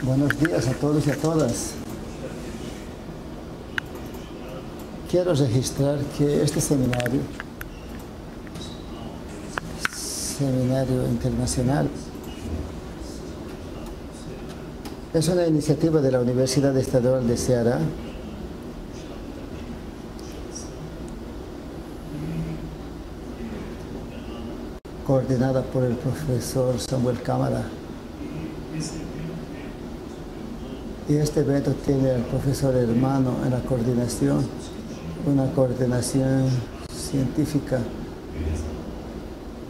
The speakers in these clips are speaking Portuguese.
Buenos días a todos y a todas. Quiero registrar que este seminario internacional, es una iniciativa de la Universidad Estatal de Ceará, coordinada por el profesor Samuel Cámara. Y este evento tiene al profesor Hermano en la coordinación, una coordinación científica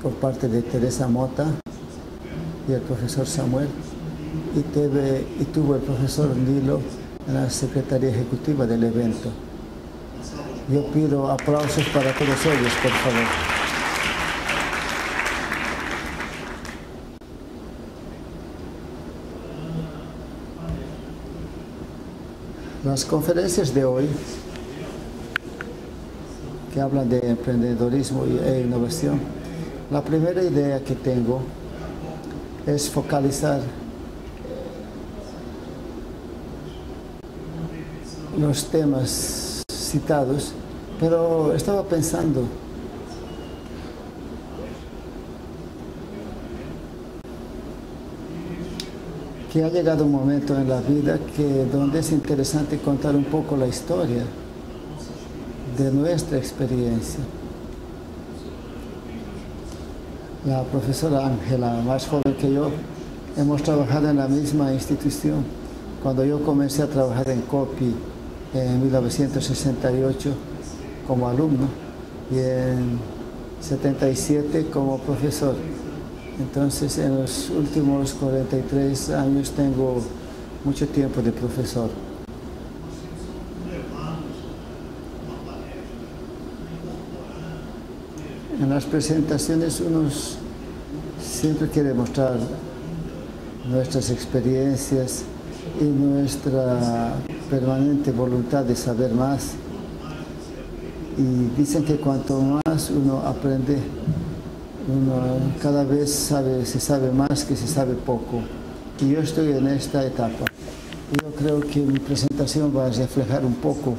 por parte de Teresa Mota y el profesor Samuel, y tuvo el profesor Nilo en la secretaría ejecutiva del evento. Yo pido aplausos para todos ellos, por favor. Las conferencias de hoy, que hablan de emprendedorismo e innovación, la primera idea que tengo es focalizar los temas citados, pero estaba pensando que ha llegado un momento en la vida donde es interesante contar un poco la historia de nuestra experiencia. La profesora Ángela, más joven que yo, hemos trabajado en la misma institución. Cuando yo comencé a trabajar en COPI en 1968 como alumno y en 77 como profesor. Entonces, en los últimos 43 años tengo mucho tiempo de profesor. En las presentaciones uno siempre quiere mostrar nuestras experiencias y nuestra permanente voluntad de saber más. Y dicen que cuanto más uno aprende, cada vez se sabe más que se sabe poco. Y yo estoy en esta etapa. Yo creo que mi presentación va a reflejar un poco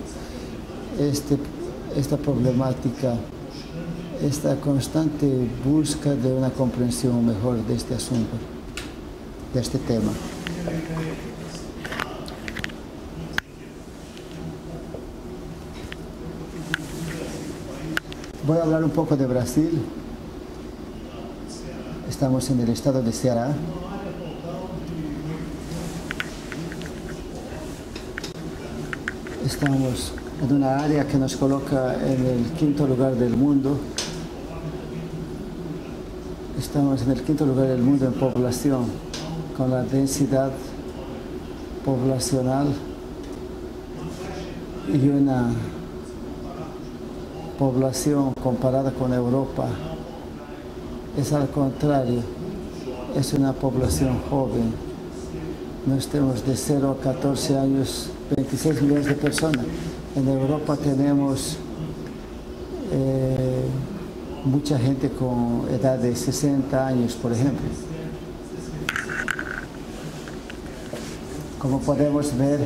esta problemática, esta constante búsqueda de una comprensión mejor de este asunto, de este tema. Voy a hablar un poco de Brasil. Estamos en el estado de Ceará. Estamos en una área que nos coloca en el 5º lugar del mundo. Estamos en el 5º lugar del mundo en población, con la densidad poblacional y una población comparada con Europa. Es al contrario, es una población joven. Nos tenemos de 0 a 14 años, 26 millones de personas. En Europa tenemos mucha gente con edad de 60 años, por ejemplo. Como podemos ver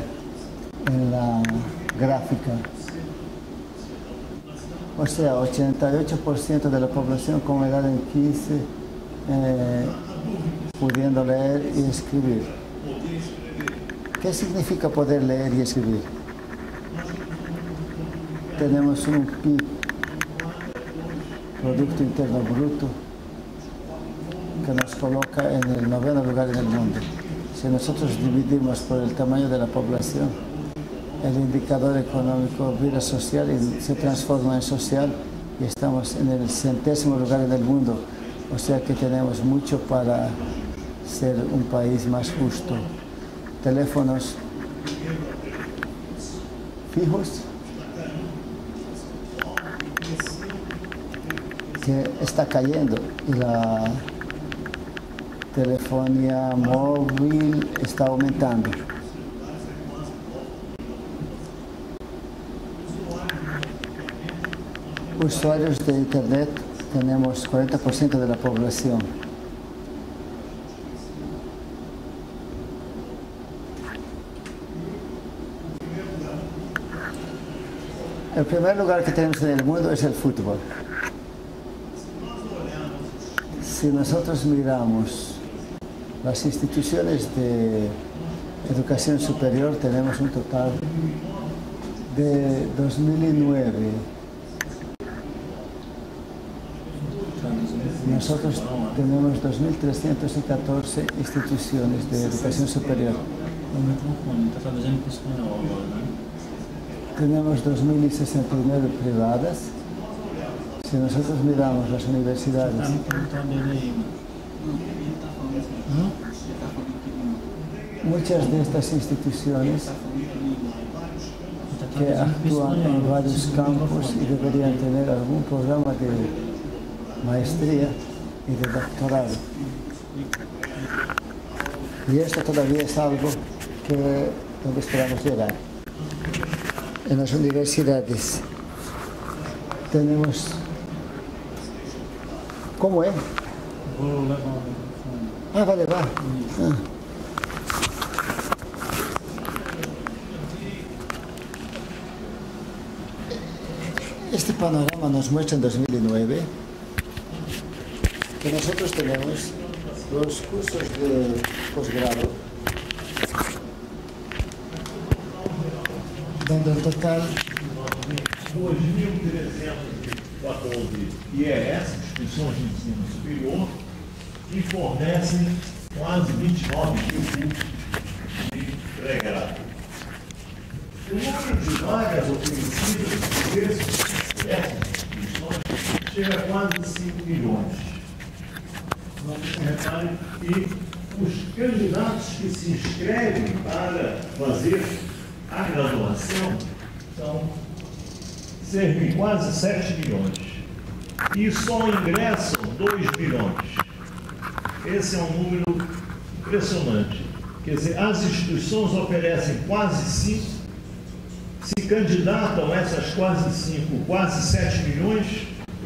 en la gráfica. O sea, 88% de la población con edad en 15 pudiendo leer y escribir. ¿Qué significa poder leer y escribir? Tenemos un PIB, Producto Interno Bruto, que nos coloca en el 9º lugar en el mundo. Si nosotros dividimos por el tamaño de la población, el indicador económico vida social se transforma en social y estamos en el 100º lugar en el mundo. O sea que tenemos mucho para ser un país más justo. Teléfonos fijos, que está cayendo, y la telefonía móvil está aumentando. Usuarios de Internet tenemos 40% de la población. El primer lugar que tenemos en el mundo es el fútbol. Si nosotros miramos las instituciones de educación superior, tenemos un total de 2009. Nosotros tenemos 2.314 instituciones de educación superior. Tenemos 2.069 privadas. Si nosotros miramos las universidades, muchas de estas instituciones que actúan en varios campos y deberían tener algún programa de maestría y de doctorado. Y esto todavía es algo donde esperamos llegar. En las universidades tenemos... ¿Cómo es? Ah, vale, va. Ah. Este panorama nos muestra en 2009 que nosotros tenemos los cursos de posgrado, donde en total 2.314 IES, instituições de ensino superior, que fornecem quase 29 mil cursos de pré-grado. O número de vagas oferecidas dessas instituições chega a quase 5 milhões. Repare que os candidatos que se inscrevem para fazer a graduação são cerca de quase 7 milhões. E só ingressam 2 milhões. Esse é um número impressionante. Quer dizer, as instituições oferecem quase 5, se candidatam essas quase 5, quase 7 milhões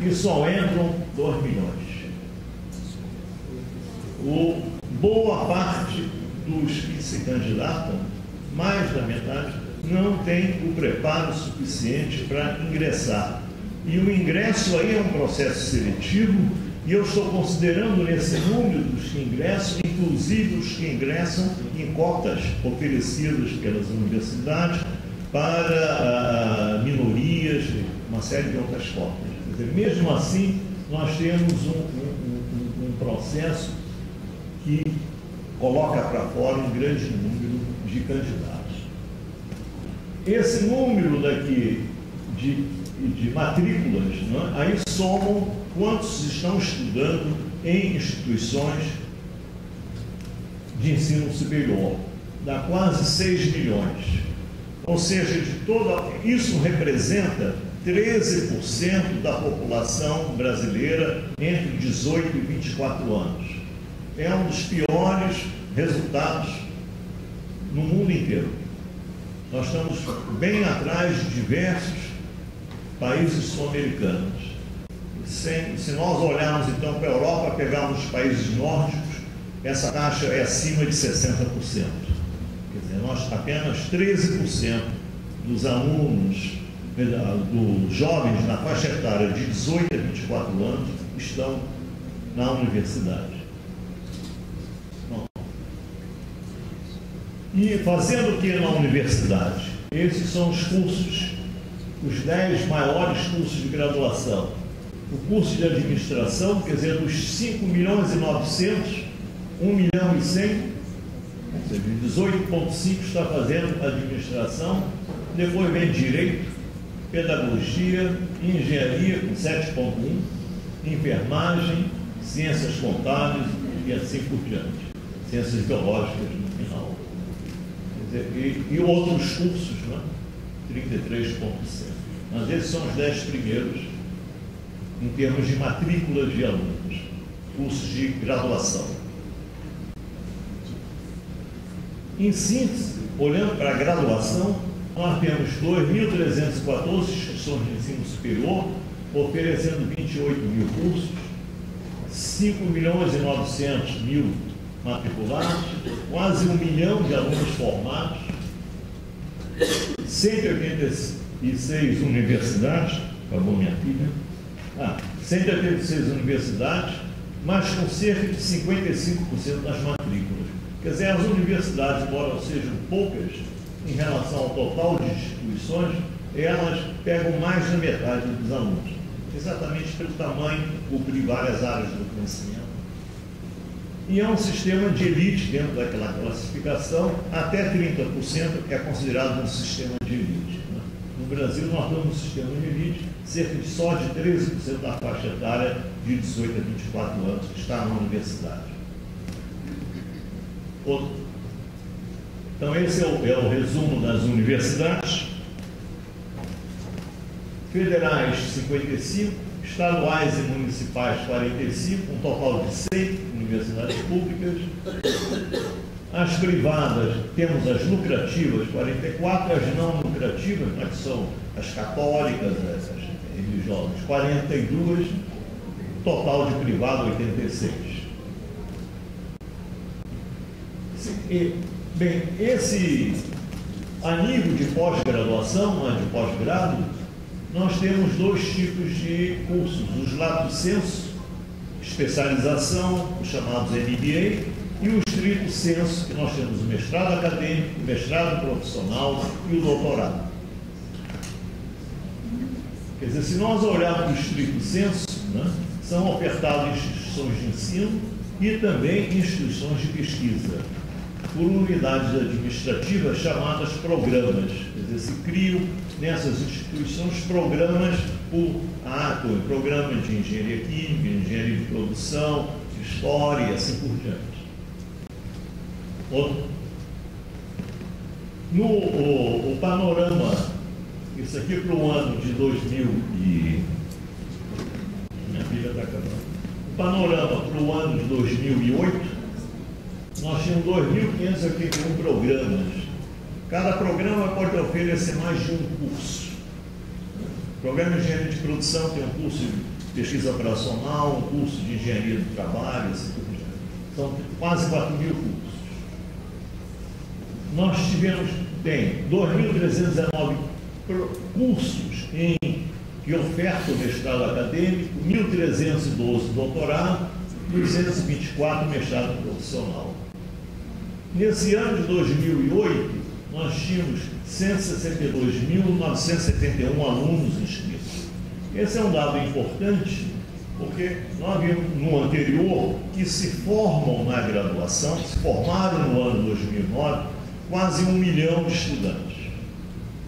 e só entram 2 milhões. Boa parte dos que se candidatam, mais da metade, não tem o preparo suficiente para ingressar. E o ingresso aí é um processo seletivo, e eu estou considerando nesse número dos que ingressam, inclusive os que ingressam em cotas oferecidas pelas universidades para minorias, uma série de outras cotas. Quer dizer, mesmo assim, nós temos um processo que coloca para fora um grande número de candidatos. Esse número daqui de matrículas, né, aí somam quantos estão estudando em instituições de ensino superior, dá quase 6 milhões. Ou seja, isso representa 13% da população brasileira entre 18 e 24 anos. É um dos piores resultados no mundo inteiro. Nós estamos bem atrás de diversos países sul-americanos. Se nós olharmos então para a Europa, pegarmos os países nórdicos, essa taxa é acima de 60%. Quer dizer, nós apenas 13% dos alunos, dos jovens na faixa etária de 18 a 24 anos estão na universidade. E fazendo o que na universidade? Esses são os cursos, os 10 maiores cursos de graduação. O curso de administração, quer dizer, dos 5 milhões e 900, 1 milhão e 100, ou seja, 18,5 está fazendo administração, depois vem direito, pedagogia, engenharia com 7,1, enfermagem, ciências contábeis e assim por diante, ciências biológicas no final. E outros cursos, né? 33,7. Mas esses são os 10 primeiros em termos de matrículas de alunos, cursos de graduação. Em síntese, olhando para a graduação, nós temos 2.314 instituições de ensino superior, oferecendo 28 mil cursos, 5 milhões e 900 mil matriculados, quase 1 milhão de alunos formados, 180 186 universidades, acabou minha filha, 186 universidades, mas com cerca de 55% das matrículas. Quer dizer, as universidades, embora sejam poucas em relação ao total de instituições, elas pegam mais da metade dos alunos, exatamente pelo tamanho, cobrir várias áreas do conhecimento. E é um sistema de elite dentro daquela classificação, até 30% é considerado um sistema de elite. Né? No Brasil, nós temos um sistema de elite, cerca de só de 13% da faixa etária de 18 a 24 anos que está na universidade. Então, esse é o resumo das universidades. Federais, 55, estaduais e municipais, 45, um total de 100 universidades públicas. As privadas, temos as lucrativas, 44, as não lucrativas, que são as católicas, as religiosas, 42, total de privado, 86. Bem, a nível de pós-graduação, de pós-grado, nós temos dois tipos de cursos, os lato sensu, especialização, os chamados MBA, e o estrito sensu, que nós temos o mestrado acadêmico, o mestrado profissional e o doutorado. Quer dizer, se nós olharmos o estrito sensu, né, são ofertados em instituições de ensino e também em instituições de pesquisa, por unidades administrativas chamadas programas. Quer dizer, se criam nessas instituições programas programa de engenharia química, engenharia de produção, de história e assim por diante. O panorama, isso aqui para o ano de 2000 e... Minha filha está acabando. O panorama para o ano de 2008, nós tínhamos 2.581 programas. Cada programa pode oferecer mais de um curso. O programa de engenharia de produção tem um curso de pesquisa operacional, um curso de engenharia do trabalho, assim por diante. São quase 4.000 cursos. Nós tem 2.319 cursos que ofertam o mestrado acadêmico, 1.312 doutorado, 224 mestrado profissional. Nesse ano de 2008, nós tínhamos 162.971 alunos inscritos. Esse é um dado importante, porque nós vimos no anterior que se formam na graduação, se formaram no ano 2009, quase 1 milhão de estudantes.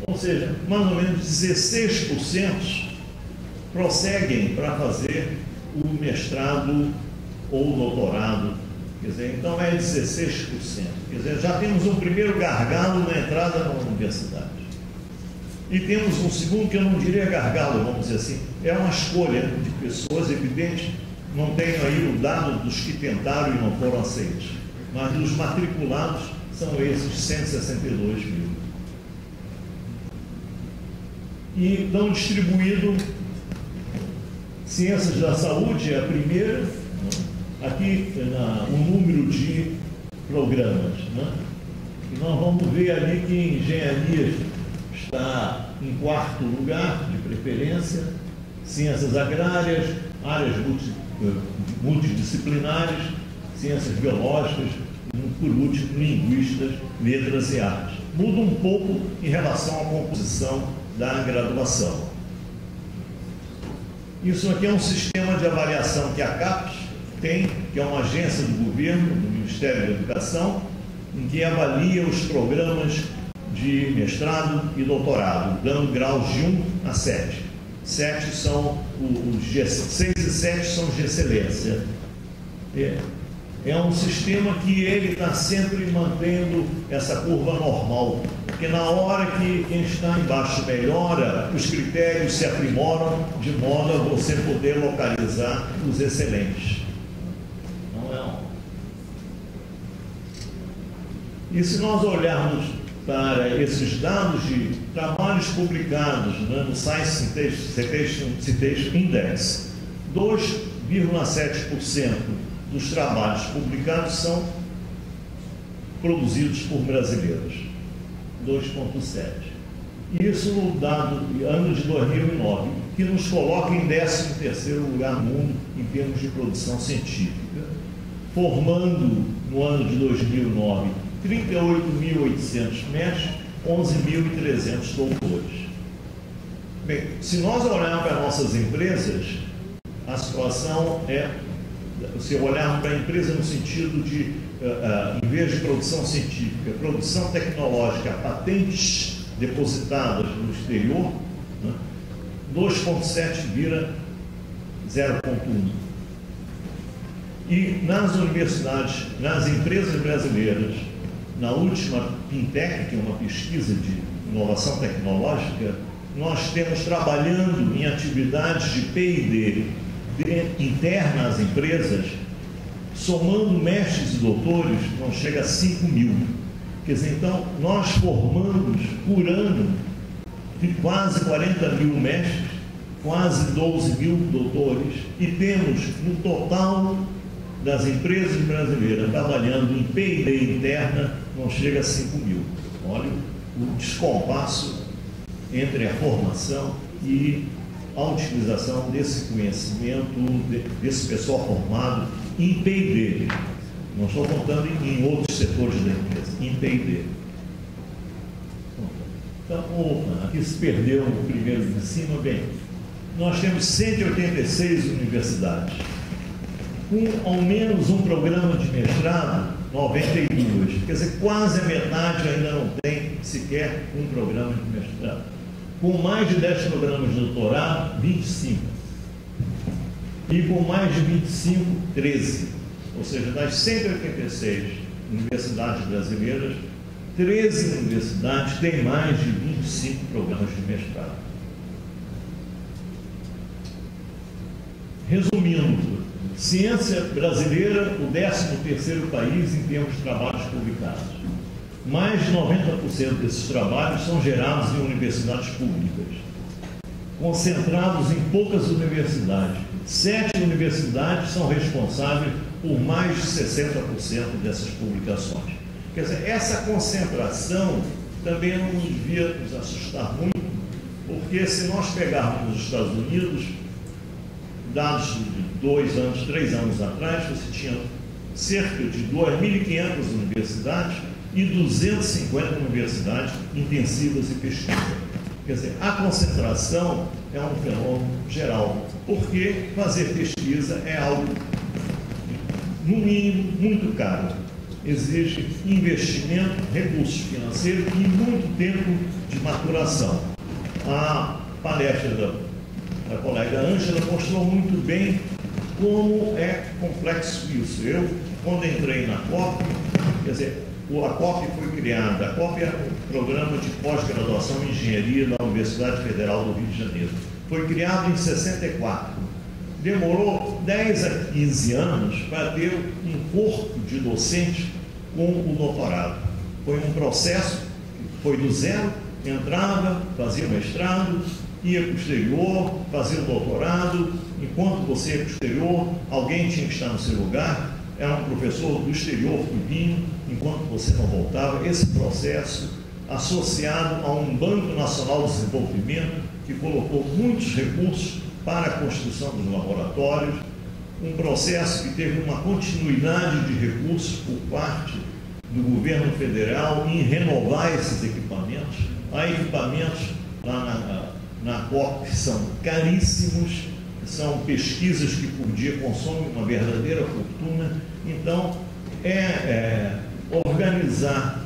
Ou seja, mais ou menos 16% prosseguem para fazer o mestrado ou doutorado. Quer dizer, então é 16%. Quer dizer, já temos um primeiro gargalo na entrada na universidade. E temos um segundo, que eu não diria gargalo, vamos dizer assim, é uma escolha de pessoas, evidente, não tenho aí o dado dos que tentaram e não foram aceitos, mas dos matriculados são esses 162 mil. E estão distribuídos, ciências da saúde é a primeira, aqui o número de programas, né? E nós vamos ver ali que engenharia está em 4º lugar, de preferência, ciências agrárias, áreas multidisciplinares, ciências biológicas, e, por último, linguistas, letras e artes. Muda um pouco em relação à composição da graduação. Isso aqui é um sistema de avaliação que a CAPES tem, que é uma agência do governo, do Ministério da Educação, em que avalia os programas de mestrado e doutorado, dando graus de 1 a 7. 7 são os 6 e 7 são de excelência. É um sistema que ele está sempre mantendo essa curva normal, porque na hora que quem está embaixo melhora, os critérios se aprimoram de modo a você poder localizar os excelentes. E se nós olharmos para esses dados de trabalhos publicados, né, no Science Citation Index, 2,7% dos trabalhos publicados são produzidos por brasileiros. 2,7%. Isso no dado ano de 2009, que nos coloca em 13º lugar no mundo em termos de produção científica, formando no ano de 2009 38.800 mestres, 11.300 doutores. Bem, se nós olharmos para nossas empresas, a situação é, se olharmos para a empresa no sentido de, em vez de produção científica, produção tecnológica, patentes depositadas no exterior, né, 2,7 vira 0,1. E nas universidades, nas empresas brasileiras, na última Pintec, que é uma pesquisa de inovação tecnológica, nós temos trabalhando em atividades de P&D interna às empresas, somando mestres e doutores, não chega a 5.000. Quer dizer, então, nós formamos por ano de quase 40.000 mestres, quase 12.000 doutores, e temos, no total das empresas brasileiras trabalhando em P&D interna, não chega a 5.000. Olha o descompasso entre a formação e a utilização desse conhecimento, desse pessoal formado em P&D. Não estou contando em outros setores da empresa, em P&D. Então, aqui se perdeu o primeiro de cima. Bem, nós temos 186 universidades, com ao menos um programa de mestrado, 92. Quer dizer, quase a metade ainda não tem sequer um programa de mestrado. Com mais de 10 programas de doutorado, 25. E com mais de 25, 13. Ou seja, das 186 universidades brasileiras, 13 universidades têm mais de 25 programas de mestrado. Resumindo, ciência brasileira, o 13º país em termos de trabalhos publicados. Mais de 90% desses trabalhos são gerados em universidades públicas, concentrados em poucas universidades. 7 universidades são responsáveis por mais de 60% dessas publicações. Quer dizer, essa concentração também não devia nos assustar muito, porque se nós pegarmos os Estados Unidos, dados de 2 anos, 3 anos atrás, você tinha cerca de 2.500 universidades e 250 universidades intensivas em pesquisa. Quer dizer, a concentração é um fenômeno geral, porque fazer pesquisa é algo, no mínimo, muito caro. Exige investimento, recursos financeiros e muito tempo de maturação. A palestra da colega Ângela mostrou muito bem como é complexo isso. Eu, quando entrei na COP, quer dizer, a COP foi criada, a COP é um programa de pós-graduação em engenharia da Universidade Federal do Rio de Janeiro. Foi criado em 64. Demorou 10 a 15 anos para ter um corpo de docentes com o doutorado. Foi um processo, foi do zero, entrava, fazia mestrado, ia para o exterior, fazia o doutorado. Enquanto você ia para o exterior, alguém tinha que estar no seu lugar, era um professor do exterior que vinha, enquanto você não voltava. Esse processo, associado a um Banco Nacional de Desenvolvimento, que colocou muitos recursos para a construção dos laboratórios, um processo que teve uma continuidade de recursos por parte do governo federal em renovar esses equipamentos. Há equipamentos lá na COP que são caríssimos, são pesquisas que por dia consomem uma verdadeira fortuna. Então, organizar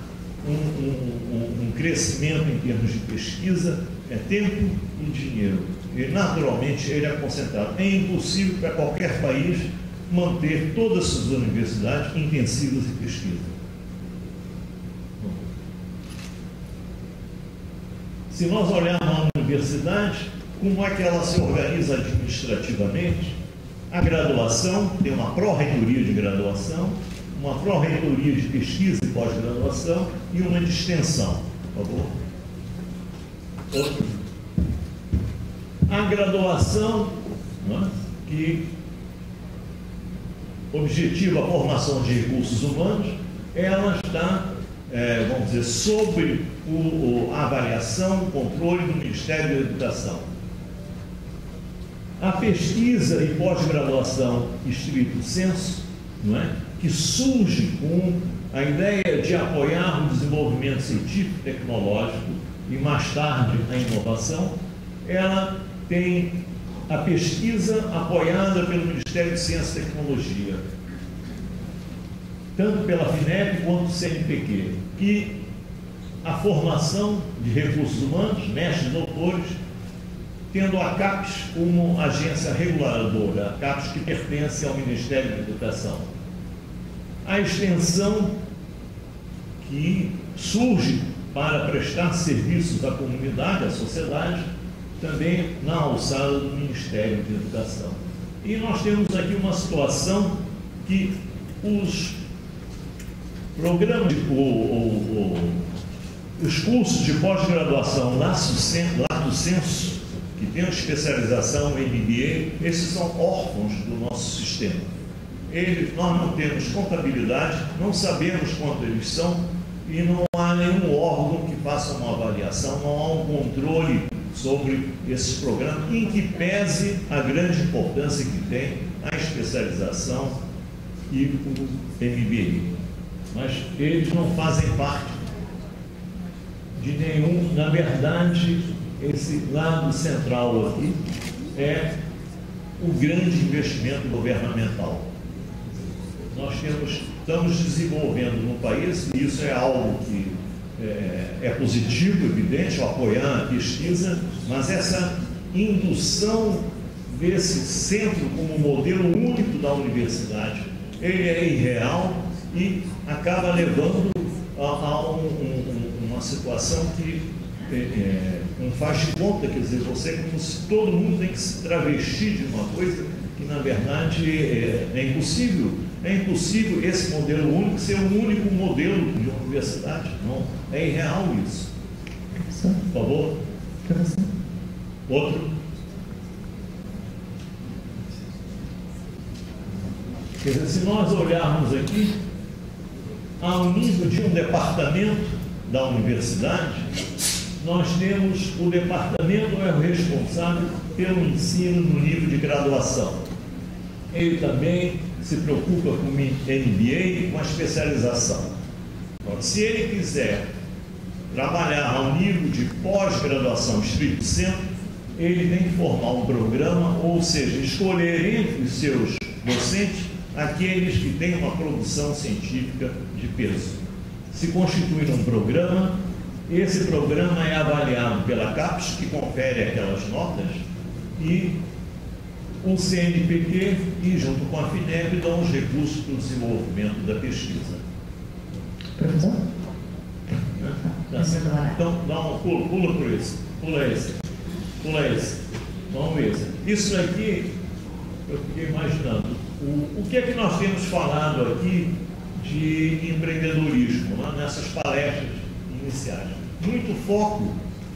um crescimento em termos de pesquisa é tempo e dinheiro. E, naturalmente, ele é concentrado. É impossível para qualquer país manter todas as suas universidades intensivas em pesquisa. Se nós olharmos a universidade, como é que ela se organiza administrativamente? A graduação tem uma pró-reitoria de graduação, uma pró-reitoria de pesquisa e pós-graduação e uma de extensão. Por favor. A graduação, né, que objetiva a formação de recursos humanos, ela está vamos dizer, sobre a avaliação, o controle do Ministério da Educação. A pesquisa e pós-graduação estricto sensu, não é? Que surge com a ideia de apoiar o desenvolvimento científico e tecnológico e mais tarde a inovação, ela tem a pesquisa apoiada pelo Ministério de Ciência e Tecnologia, tanto pela FINEP quanto do CNPq, e a formação de recursos humanos, mestres e doutores, tendo a CAPES como agência reguladora, a CAPES que pertence ao Ministério da Educação. A extensão que surge para prestar serviços à comunidade, à sociedade, também na alçada do Ministério da Educação. E nós temos aqui uma situação que os programas, os cursos de pós-graduação lato sensu, que tem especialização em MBA, esses são órfãos do nosso sistema. Nós não temos contabilidade, não sabemos quanto eles são e não há nenhum órgão que faça uma avaliação, não há um controle sobre esses programas, em que pese a grande importância que tem a especialização e o MBA. Mas eles não fazem parte de nenhum, na verdade, esse lado central aqui é o grande investimento governamental. Nós estamos desenvolvendo no país, e isso é algo que é positivo, evidente, apoiar a pesquisa, mas essa indução desse centro como modelo único da universidade, ele é irreal e acaba levando a uma situação que não faz de conta, quer dizer, você como se todo mundo tem que se travestir de uma coisa que na verdade é impossível. É impossível esse modelo único ser o único modelo de universidade. Não, é irreal isso. Por favor. Outro. Quer dizer, se nós olharmos aqui, ao nível de um departamento da universidade, nós temos o departamento é o responsável pelo ensino no nível de graduação. Ele também se preocupa com o MBA e com a especialização. Então, se ele quiser trabalhar ao nível de pós-graduação estricto sensu, ele tem que formar um programa, ou seja, escolher entre os seus docentes aqueles que têm uma produção científica de peso. Se constituir um programa, esse programa é avaliado pela CAPES, que confere aquelas notas, e o CNPq e junto com a FINEP dão os recursos para o desenvolvimento da pesquisa. Professor? Então, pula por esse, pula esse, vamos ver esse. Isso aqui, eu fiquei imaginando, o que é que nós temos falado aqui de empreendedorismo, nessas palestras iniciais? Muito foco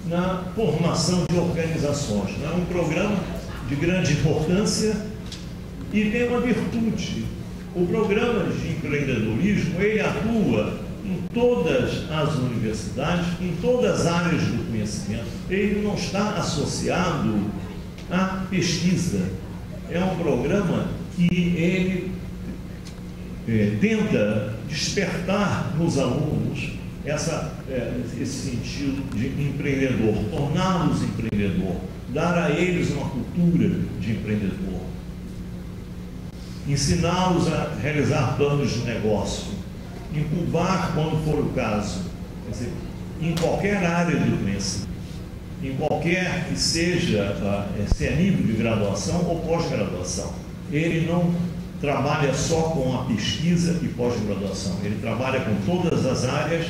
na formação de organizações, é um programa de grande importância e tem uma virtude. O programa de empreendedorismo, ele atua em todas as universidades, em todas as áreas do conhecimento. Ele não está associado à pesquisa. É um programa que ele tenta despertar nos alunos esse sentido de empreendedor, torná-los empreendedor, dar a eles uma cultura de empreendedor, ensiná-los a realizar planos de negócio, incubar quando for o caso, quer dizer, em qualquer área do conhecimento, em qualquer que seja, se é nível de graduação ou pós-graduação. Ele não trabalha só com a pesquisa e pós-graduação, ele trabalha com todas as áreas,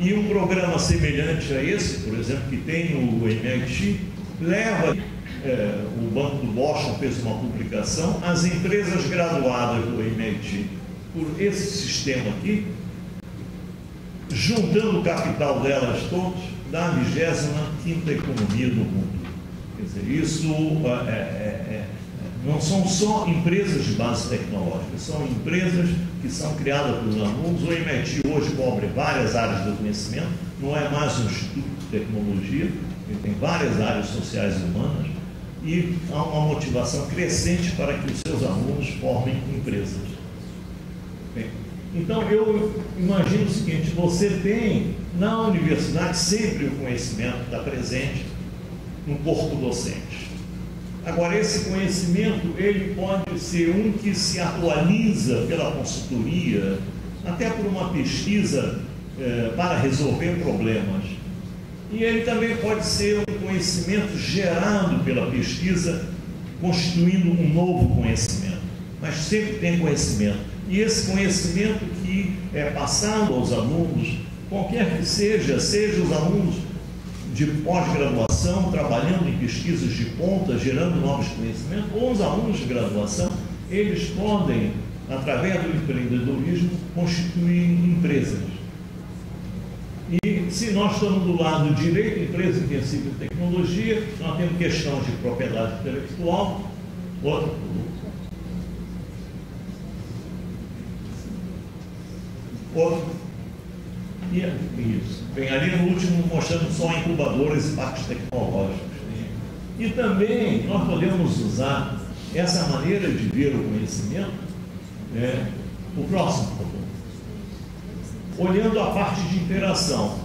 e um programa semelhante a esse, por exemplo, que tem no MIT, leva, o Banco do Boston fez uma publicação, as empresas graduadas do MIT por esse sistema aqui, juntando o capital delas todas, dá a 25ª economia do mundo. Quer dizer, isso não são só empresas de base tecnológica, são empresas que são criadas pelos alunos. O MIT hoje cobre várias áreas do conhecimento, não é mais um instituto de tecnologia, ele tem várias áreas sociais e humanas, e há uma motivação crescente para que os seus alunos formem empresas. Bem, então, eu imagino o seguinte: você tem na universidade sempre o conhecimento está presente no corpo docente. Agora, esse conhecimento, ele pode ser um que se atualiza pela consultoria, até por uma pesquisa para resolver problemas. E ele também pode ser um conhecimento gerado pela pesquisa, constituindo um novo conhecimento. Mas sempre tem conhecimento. E esse conhecimento que é passado aos alunos, qualquer que seja os alunos de pós-graduação, trabalhando em pesquisas de ponta, gerando novos conhecimentos, ou os alunos de graduação, eles podem, através do empreendedorismo, constituir empresas. E se nós estamos do lado do direito, empresa intensiva em tecnologia, nós temos questões de propriedade intelectual, isso. Vem ali no último mostrando só incubadores e parques tecnológicos. E também nós podemos usar essa maneira de ver o conhecimento. O próximo, por favor. Olhando a parte de interação.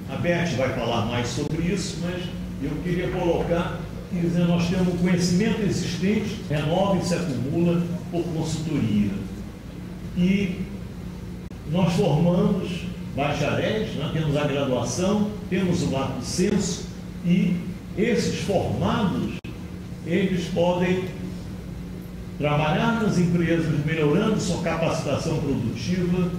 A Beth vai falar mais sobre isso, mas eu queria colocar, dizendo, nós temos o conhecimento existente, renova e se acumula por consultoria. E nós formamos bacharéis, né? Temos a graduação, temos o lato senso, e esses formados, eles podem trabalhar nas empresas, melhorando sua capacitação produtiva,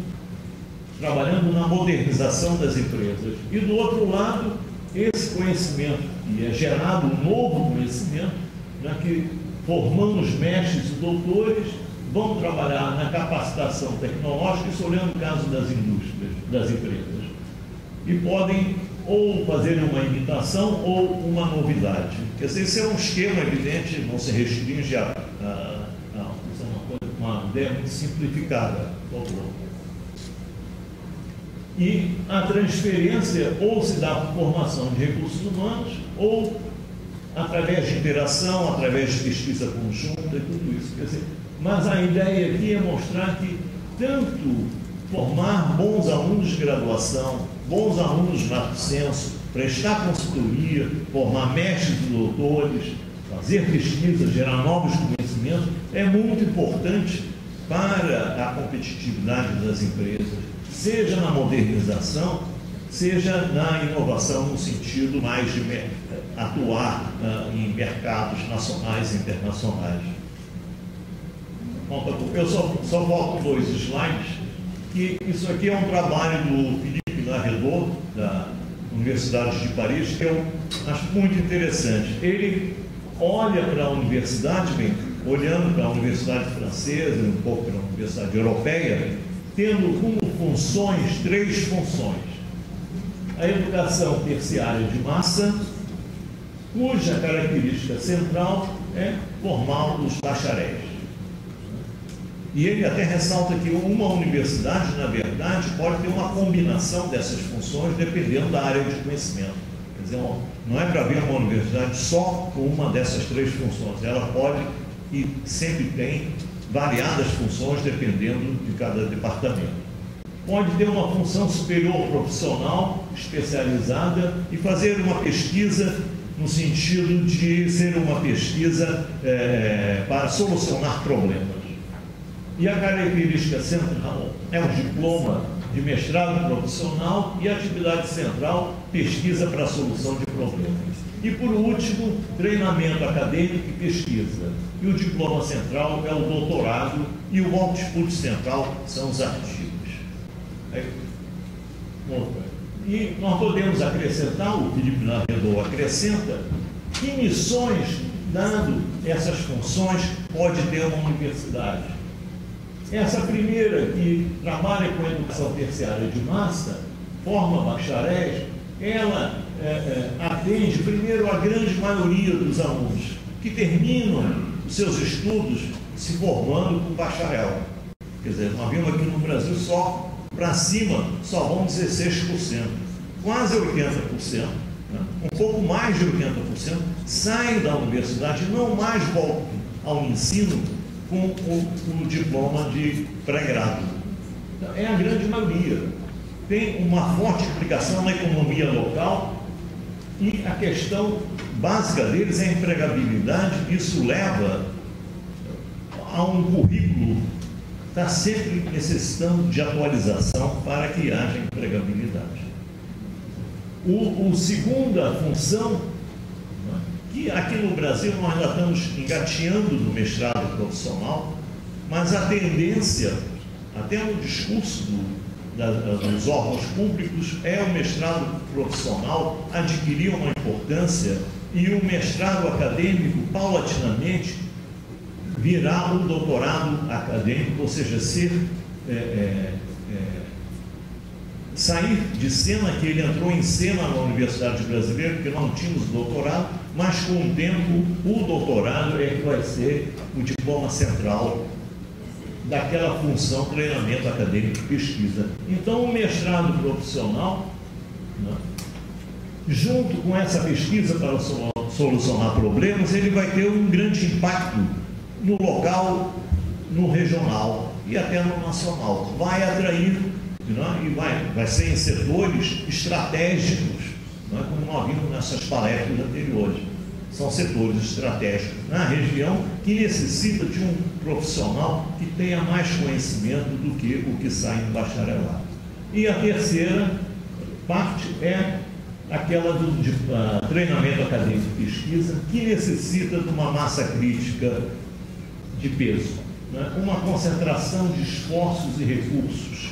trabalhando na modernização das empresas. E do outro lado, esse conhecimento, que é gerado um novo conhecimento, né, que formamos mestres e doutores, vão trabalhar na capacitação tecnológica, isso olhando o caso das indústrias, das empresas, e podem ou fazer uma imitação ou uma novidade. Quer dizer, esse é um esquema evidente, não se restringe a uma ideia muito simplificada, por favor. E a transferência ou se dá por formação de recursos humanos ou através de interação, através de pesquisa conjunta e tudo isso. Quer dizer, mas a ideia aqui é mostrar que tanto formar bons alunos de graduação, bons alunos de lato senso, prestar consultoria, formar mestres e doutores, fazer pesquisa, gerar novos conhecimentos, é muito importante para a competitividade das empresas, seja na modernização, seja na inovação, no sentido mais de atuar em mercados nacionais e internacionais. Eu só volto 2 slides, que isso aqui é um trabalho do Philippe Larredo, da Universidade de Paris, que eu acho muito interessante. Ele olha para a universidade, olhando para a universidade francesa, um pouco para a universidade europeia, tendo como funções 3 funções. A educação terciária de massa, cuja característica central é formar os bacharéis. E ele até ressalta que uma universidade, na verdade, pode ter uma combinação dessas funções dependendo da área de conhecimento. Quer dizer, não é para ver uma universidade só com uma dessas 3 funções. Ela pode e sempre tem variadas funções dependendo de cada departamento. Pode ter uma função superior profissional, especializada, e fazer uma pesquisa no sentido de ser uma pesquisa para solucionar problemas. E a característica central é o diploma de mestrado profissional e a atividade central, pesquisa para a solução de problemas. E, por último, treinamento acadêmico e pesquisa. E o diploma central é o doutorado e o output central são os artigos. E nós podemos acrescentar, o Philippe Larredo acrescenta, que missões, dado essas funções, pode ter uma universidade. Essa primeira, que trabalha com a educação terciária de massa, forma bacharéis, ela atende primeiro a grande maioria dos alunos. que terminam os seus estudos se formando com bacharel. Quer dizer, nós vimos aqui no Brasil só para cima, só vão 16%, quase 80%, né? Um pouco mais de 80% saem da universidade e não mais voltam ao ensino com o diploma de pré-grado. Então, é a grande maioria. Tem uma forte implicação na economia local e a questão básica deles é a empregabilidade. Isso leva a um currículo que está sempre necessitando de atualização para que haja empregabilidade. A segunda função, né, que aqui no Brasil nós já estamos engateando no mestrado profissional, mas a tendência, até no discurso dos órgãos públicos, é o mestrado profissional adquirir uma importância e o mestrado acadêmico, paulatinamente, virá o doutorado acadêmico, ou seja, sair de cena, que ele entrou em cena na Universidade Brasileira, porque não tínhamos doutorado, mas com o tempo o doutorado é que vai ser o diploma central daquela função treinamento acadêmico e pesquisa. Então o mestrado profissional, né, junto com essa pesquisa para solucionar problemas, ele vai ter um grande impacto no local, no regional e até no nacional. Vai atrair, né, e vai ser em setores estratégicos, né, como nós vimos nessas palestras anteriores. São setores estratégicos na região que necessita de um profissional que tenha mais conhecimento do que o que sai no bacharelado. E a terceira parte é aquela do treinamento acadêmico e pesquisa, que necessita de uma massa crítica de peso, né? Uma concentração de esforços e recursos.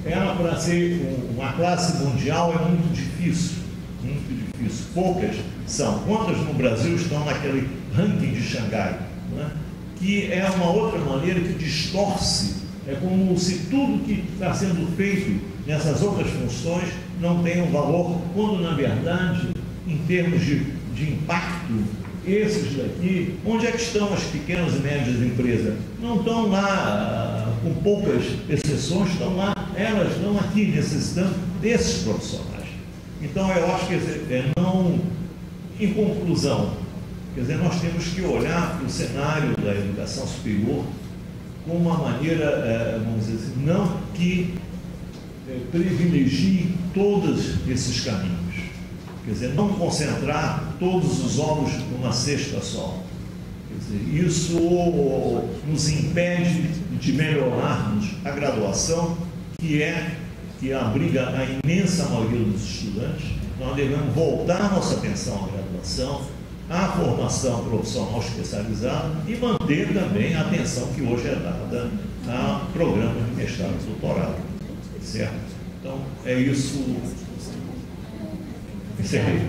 Ela, para ser uma classe mundial, é muito difícil, muito difícil. Poucas são. Quantas no Brasil estão naquele ranking de Xangai, né? Que é uma outra maneira que distorce. É como se tudo que está sendo feito nessas outras funções não tem um valor, quando na verdade, em termos de impacto, esses daqui, onde é que estão as pequenas e médias empresas? Não estão lá, com poucas exceções, estão lá, elas estão aqui necessitando desses profissionais. Então eu acho que, não, em conclusão, quer dizer, nós temos que olhar para o cenário da educação superior com uma maneira, vamos dizer assim, não que privilegie todos esses caminhos. Quer dizer, não concentrar todos os ovos numa cesta só. Quer dizer, isso nos impede de melhorarmos a graduação, que abriga a imensa maioria dos estudantes. Nós devemos voltar nossa atenção à graduação, à formação profissional especializada e manter também a atenção que hoje é dada a programas de mestrado e doutorado. Certo? Então, é isso. Encerrei.